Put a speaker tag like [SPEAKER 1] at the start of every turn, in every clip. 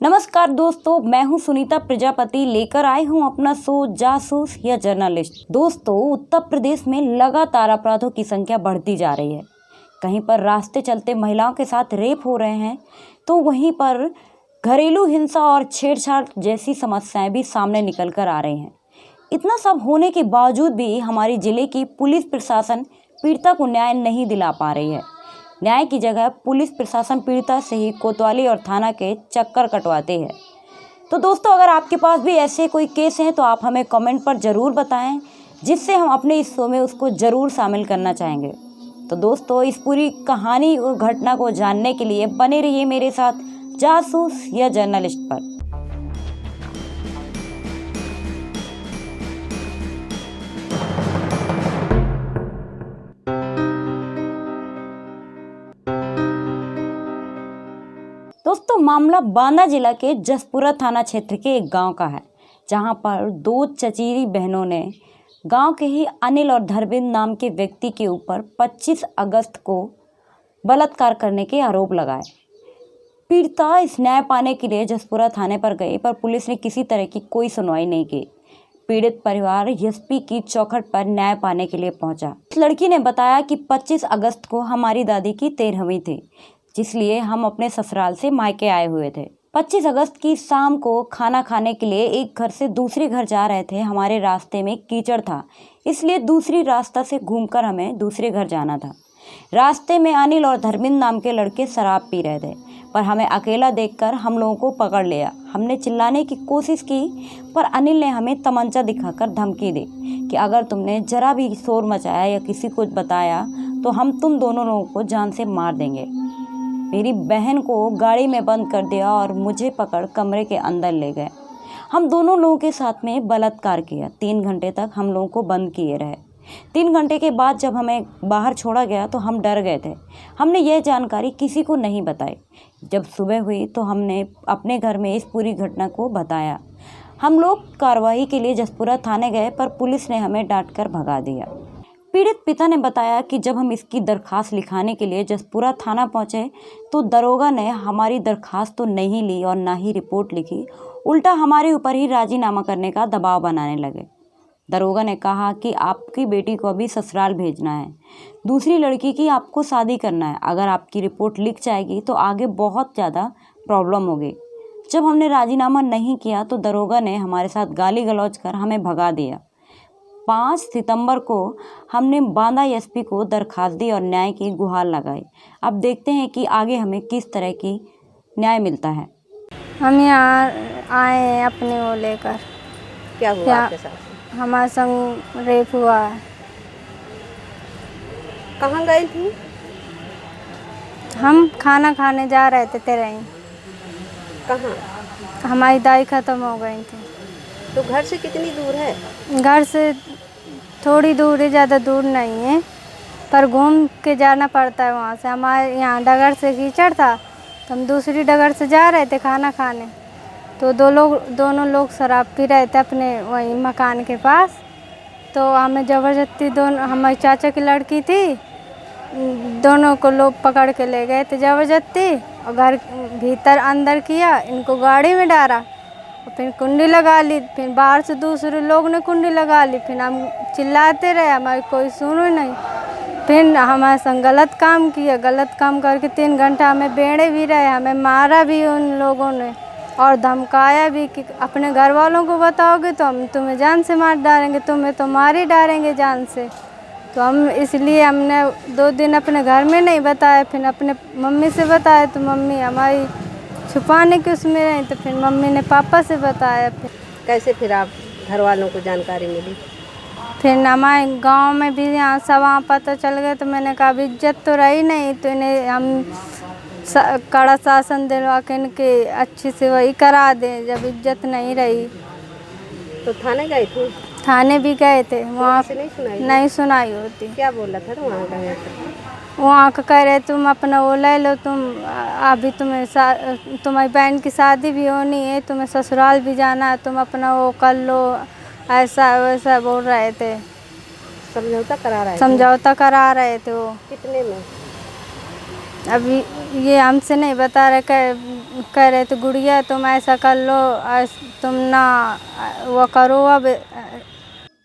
[SPEAKER 1] नमस्कार दोस्तों, मैं हूं सुनीता प्रजापति, लेकर आई हूं अपना शो जासूस या जर्नलिस्ट। दोस्तों, उत्तर प्रदेश में लगातार अपराधों की संख्या बढ़ती जा रही है। कहीं पर रास्ते चलते महिलाओं के साथ रेप हो रहे हैं, तो वहीं पर घरेलू हिंसा और छेड़छाड़ जैसी समस्याएं भी सामने निकल कर आ रही हैं। इतना सब होने के बावजूद भी हमारी जिले की पुलिस प्रशासन पीड़िता को न्याय नहीं दिला पा रही है। न्याय की जगह पुलिस प्रशासन पीड़िता से ही कोतवाली और थाना के चक्कर कटवाते हैं। तो दोस्तों, अगर आपके पास भी ऐसे कोई केस हैं तो आप हमें कमेंट पर ज़रूर बताएं, जिससे हम अपने इस शो में उसको ज़रूर शामिल करना चाहेंगे। तो दोस्तों, इस पूरी कहानी और घटना को जानने के लिए बने रहिए मेरे साथ जासूस या जर्नलिस्ट पर। दोस्तों, मामला बांदा जिला के जसपुरा थाना क्षेत्र के एक गांव का है, जहां पर दो चचेरी बहनों ने गांव के ही अनिल और धर्मेंद्र नाम के व्यक्ति के ऊपर 25 अगस्त को बलात्कार करने के आरोप लगाए। पीड़िता इस न्याय पाने के लिए जसपुरा थाने पर गई, पर पुलिस ने किसी तरह की कोई सुनवाई नहीं की। पीड़ित परिवार एसपी की चौखट पर न्याय पाने के लिए पहुंचा। इस लड़की ने बताया कि 25 अगस्त को हमारी दादी की 13वीं थी, जिसलिए हम अपने ससुराल से मायके आए हुए थे। 25 अगस्त की शाम को खाना खाने के लिए एक घर से दूसरे घर जा रहे थे। हमारे रास्ते में कीचड़ था, इसलिए दूसरी रास्ता से घूमकर हमें दूसरे घर जाना था। रास्ते में अनिल और धर्मेंद्र नाम के लड़के शराब पी रहे थे, पर हमें अकेला देखकर हम लोगों को पकड़ लिया। हमने चिल्लाने की कोशिश की, पर अनिल ने हमें तमंचा दिखाकर धमकी दी कि अगर तुमने जरा भी शोर मचाया या किसी को बताया तो हम तुम दोनों लोगों को जान से मार देंगे। मेरी बहन को गाड़ी में बंद कर दिया और मुझे पकड़ कमरे के अंदर ले गए। हम दोनों लोगों के साथ में बलात्कार किया। 3 घंटे तक हम लोगों को बंद किए रहे। 3 घंटे के बाद जब हमें बाहर छोड़ा गया तो हम डर गए थे। हमने यह जानकारी किसी को नहीं बताई। जब सुबह हुई तो हमने अपने घर में इस पूरी घटना को बताया। हम लोग कार्रवाई के लिए जसपुरा थाने गए, पर पुलिस ने हमें डांट कर भगा दिया। पीड़ित पिता ने बताया कि जब हम इसकी दरखास्त लिखाने के लिए जसपुरा थाना पहुंचे तो दरोगा ने हमारी दरखास्त तो नहीं ली और ना ही रिपोर्ट लिखी, उल्टा हमारे ऊपर ही राजीनामा करने का दबाव बनाने लगे। दरोगा ने कहा कि आपकी बेटी को अभी ससुराल भेजना है, दूसरी लड़की की आपको शादी करना है। अगर आपकी रिपोर्ट लिख जाएगी तो आगे बहुत ज़्यादा प्रॉब्लम होगी। जब हमने राजीनामा नहीं किया तो दरोगा ने हमारे साथ गाली गलौज कर हमें भगा दिया। 5 सितंबर को हमने बांदा एसपी को दरखास्त दी और न्याय की गुहार लगाई। अब देखते हैं कि आगे हमें किस तरह की न्याय मिलता है।
[SPEAKER 2] हम यहाँ आए हैं अपने वो लेकर।
[SPEAKER 3] क्या हुआ आपके साथ?
[SPEAKER 2] हमारे संग रेप हुआ है।
[SPEAKER 3] कहाँ गई थी?
[SPEAKER 2] हम खाना खाने जा रहे थे तेरे ही।
[SPEAKER 3] कहाँ?
[SPEAKER 2] हमारी दाई ख़त्म हो गई थी।
[SPEAKER 3] तो घर से कितनी दूर है?
[SPEAKER 2] घर से थोड़ी दूर है, ज़्यादा दूर नहीं है, पर घूम के जाना पड़ता है वहाँ से। हमारे यहाँ डगर से कीचड़ था, तो हम दूसरी डगर से जा रहे थे खाना खाने, तो दोनों लोग शराब पी रहे थे अपने वहीं मकान के पास। तो हमें ज़बरदस्ती, दोनों हमारी चाचा की लड़की थी, दोनों को लोग पकड़ के ले गए थे ज़बरदस्ती और घर भीतर अंदर किया, इनको गाड़ी में डाला और फिर कुंडी लगा ली। फिर बाहर से दूसरे लोग ने कुंडी लगा ली। फिर हम चिल्लाते रहे, हमारी कोई सुनो नहीं। फिर हमारे संग गलत काम किया। गलत काम करके 3 घंटा हमें बेड़े भी रहे, हमें मारा भी उन लोगों ने और धमकाया भी कि अपने घर वालों को बताओगे तो हम तुम्हें जान से मार डालेंगे, तुम्हें तो मार ही डालेंगे जान से। तो हम इसलिए हमने 2 दिन अपने घर में नहीं बताया। फिर अपने मम्मी से बताया तो मम्मी हमारी छुपाने के उसमें रही, तो फिर मम्मी ने पापा से बताया। फिर
[SPEAKER 3] कैसे फिर आप घर वालों को जानकारी मिली?
[SPEAKER 2] फिर हमारे गांव में भी यहाँ सब वहाँ पता चल गया। तो मैंने कहा अब इज्जत तो रही नहीं, तो इन्हें हम कड़ा शासन दिलवा के इनके अच्छी से वही करा दें जब इज्जत नहीं रही।
[SPEAKER 3] तो थाने गए थे?
[SPEAKER 2] थाने भी गए थे, वहाँ
[SPEAKER 3] से
[SPEAKER 2] नहीं सुनाई होती।
[SPEAKER 3] क्या बोला था वहाँ गए थे?
[SPEAKER 2] वहाँ का कह रहे तुम अपना वो ले लो, तुम अभी तुम्हारी बहन की शादी भी होनी है, तुम्हें ससुराल भी जाना है, तुम अपना वो कर लो, ऐसा वैसा बोल रहे थे। समझौता करा रहे थे वो।
[SPEAKER 3] कितने में?
[SPEAKER 2] अभी ये हमसे नहीं बता रहे, कह रहे थे गुड़िया तुम ऐसा कर लो, तुम ना वो करो अब।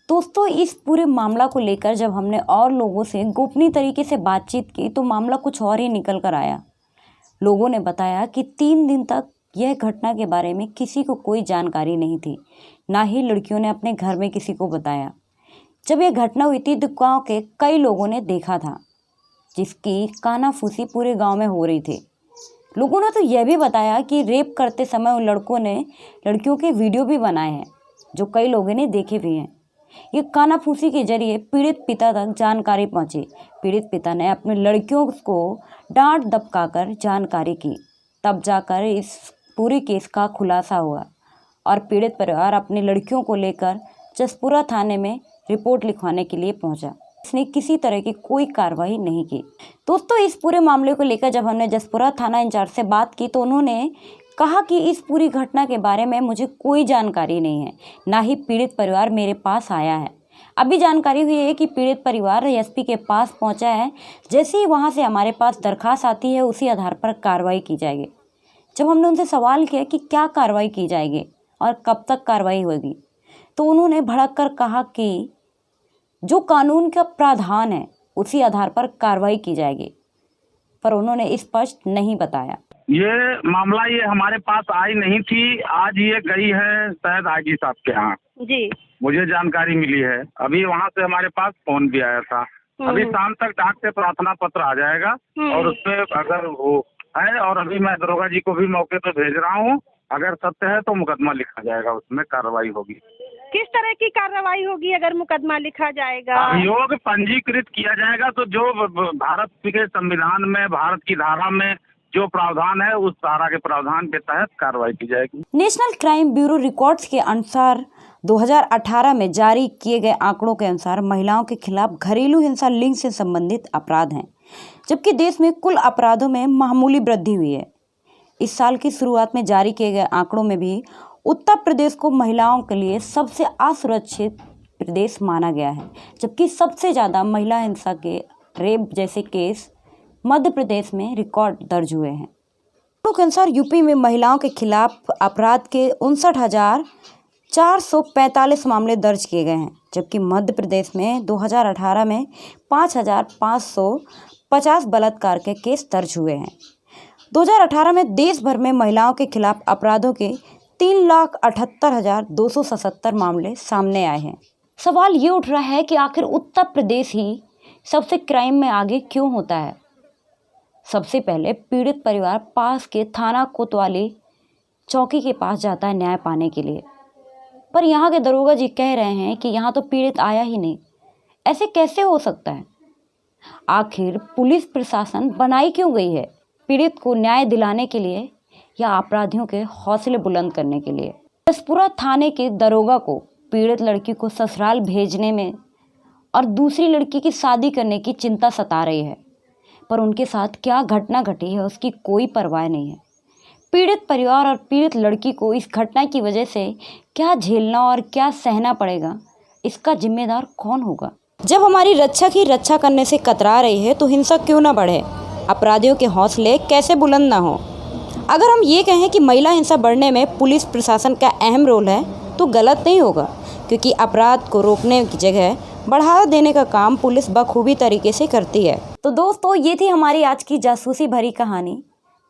[SPEAKER 1] दोस्तों, इस पूरे मामला को लेकर जब हमने और लोगों से गोपनीय तरीके से बातचीत की तो मामला कुछ और ही निकल कर आया। लोगों ने बताया कि 3 दिन तक यह घटना के बारे में किसी को कोई जानकारी नहीं थी, ना ही लड़कियों ने अपने घर में किसी को बताया। जब यह घटना हुई थी तो गाँव के कई लोगों ने देखा था, जिसकी कानाफूसी पूरे गाँव में हो रही थी। लोगों ने तो यह भी बताया कि रेप करते समय उन लड़कों ने लड़कियों के वीडियो भी बनाए हैं, जो कई लोगों ने देखे भी हैं। ये कानाफूसी के जरिए पीड़ित पिता तक जानकारी पहुंची। पीड़ित पिता ने अपने लड़कियों को डांट दबकाकर जानकारी की, तब जाकर इस पूरे केस का खुलासा हुआ और पीड़ित परिवार अपनी लड़कियों को लेकर जसपुरा थाने में रिपोर्ट लिखवाने के लिए पहुंचा। इसने किसी तरह की कोई कार्रवाई नहीं की। दोस्तों, इस पूरे मामले को लेकर जब हमने जसपुरा थाना इंचार्ज से बात की तो उन्होंने कहा कि इस पूरी घटना के बारे में मुझे कोई जानकारी नहीं है, ना ही पीड़ित परिवार मेरे पास आया है। अभी जानकारी हुई है कि पीड़ित परिवार एसपी के पास पहुंचा है। जैसे ही वहां से हमारे पास दरखास्त आती है उसी आधार पर कार्रवाई की जाएगी। जब हमने उनसे सवाल किया कि क्या कार्रवाई की जाएगी और कब तक कार्रवाई होगी, तो उन्होंने भड़क कर कहा कि जो कानून का प्रावधान है उसी आधार पर कार्रवाई की जाएगी, पर उन्होंने स्पष्ट नहीं बताया।
[SPEAKER 4] ये मामला ये हमारे पास आई नहीं थी, आज ये गई है शायद आईजी साहब के यहाँ।
[SPEAKER 3] जी।
[SPEAKER 4] मुझे जानकारी मिली है, अभी वहाँ से हमारे पास फोन भी आया था। अभी शाम तक डाक से प्रार्थना पत्र आ जाएगा और उसपे अगर वो है, और अभी मैं दरोगा जी को भी मौके पे भेज रहा हूँ, अगर सत्य है तो मुकदमा लिखा जाएगा, उसमें कार्रवाई होगी।
[SPEAKER 3] किस तरह की कार्रवाई होगी अगर मुकदमा लिखा जाएगा?
[SPEAKER 4] अभियोग पंजीकृत किया जाएगा, तो जो भारत के संविधान में, भारत की धारा में जो प्रावधान है उस धारा के प्रावधान के तहत कार्रवाई की जाएगी।
[SPEAKER 1] नेशनल क्राइम ब्यूरो रिकॉर्ड्स के अनुसार 2018 में जारी किए गए आंकड़ों के अनुसार महिलाओं के खिलाफ घरेलू हिंसा लिंग से संबंधित अपराध हैं, जबकि देश में कुल अपराधों में मामूली वृद्धि हुई है। इस साल की शुरुआत में जारी किए गए आंकड़ों में भी उत्तर प्रदेश को महिलाओं के लिए सबसे असुरक्षित प्रदेश माना गया है, जबकि सबसे ज़्यादा महिला हिंसा के रेप जैसे केस मध्य प्रदेश में रिकॉर्ड दर्ज हुए हैं। के अनुसार यूपी में महिलाओं के खिलाफ अपराध के 59,445 मामले दर्ज किए गए हैं, जबकि मध्य प्रदेश में 2018 में 5,550 बलात्कार के केस दर्ज हुए हैं। 2018 में देश भर में महिलाओं के खिलाफ अपराधों के 3,78,277 मामले सामने आए हैं। सवाल ये उठ रहा है कि आखिर उत्तर प्रदेश ही सबसे क्राइम में आगे क्यों होता है। सबसे पहले पीड़ित परिवार पास के थाना कोतवाली चौकी के पास जाता है न्याय पाने के लिए, पर यहाँ के दरोगा जी कह रहे हैं कि यहाँ तो पीड़ित आया ही नहीं। ऐसे कैसे हो सकता है? आखिर पुलिस प्रशासन बनाई क्यों गई है? पीड़ित को न्याय दिलाने के लिए या अपराधियों के हौसले बुलंद करने के लिए? जसपुरा थाने के दरोगा को पीड़ित लड़की को ससुराल भेजने में और दूसरी लड़की की शादी करने की चिंता सता रही है, पर उनके साथ क्या घटना घटी है उसकी कोई परवाह नहीं है। पीड़ित परिवार और पीड़ित लड़की को इस घटना की वजह से क्या झेलना और क्या सहना पड़ेगा, इसका जिम्मेदार कौन होगा? जब हमारी रक्षा की रक्षा करने से कतरा रही है तो हिंसा क्यों ना बढ़े, अपराधियों के हौसले कैसे बुलंद ना हो। अगर हम ये कहें कि महिला हिंसा बढ़ने में पुलिस प्रशासन का अहम रोल है तो गलत नहीं होगा, क्योंकि अपराध को रोकने की जगह बढ़ावा देने का काम पुलिस बखूबी तरीके से करती है। तो दोस्तों, ये थी हमारी आज की जासूसी भरी कहानी।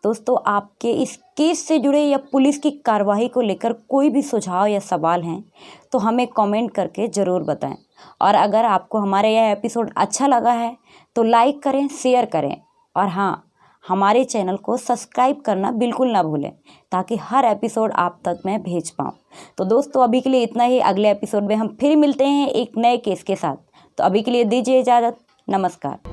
[SPEAKER 1] दोस्तों, आपके इस केस से जुड़े या पुलिस की कार्रवाई को लेकर कोई भी सुझाव या सवाल हैं तो हमें कमेंट करके ज़रूर बताएं। और अगर आपको हमारा यह एपिसोड अच्छा लगा है तो लाइक करें, शेयर करें और हाँ, हमारे चैनल को सब्सक्राइब करना बिल्कुल ना भूलें, ताकि हर एपिसोड आप तक मैं भेज पाऊँ। तो दोस्तों, अभी के लिए इतना ही। अगले एपिसोड में हम फिर मिलते हैं एक नए केस के साथ। तो अभी के लिए दीजिए इजाज़त। नमस्कार।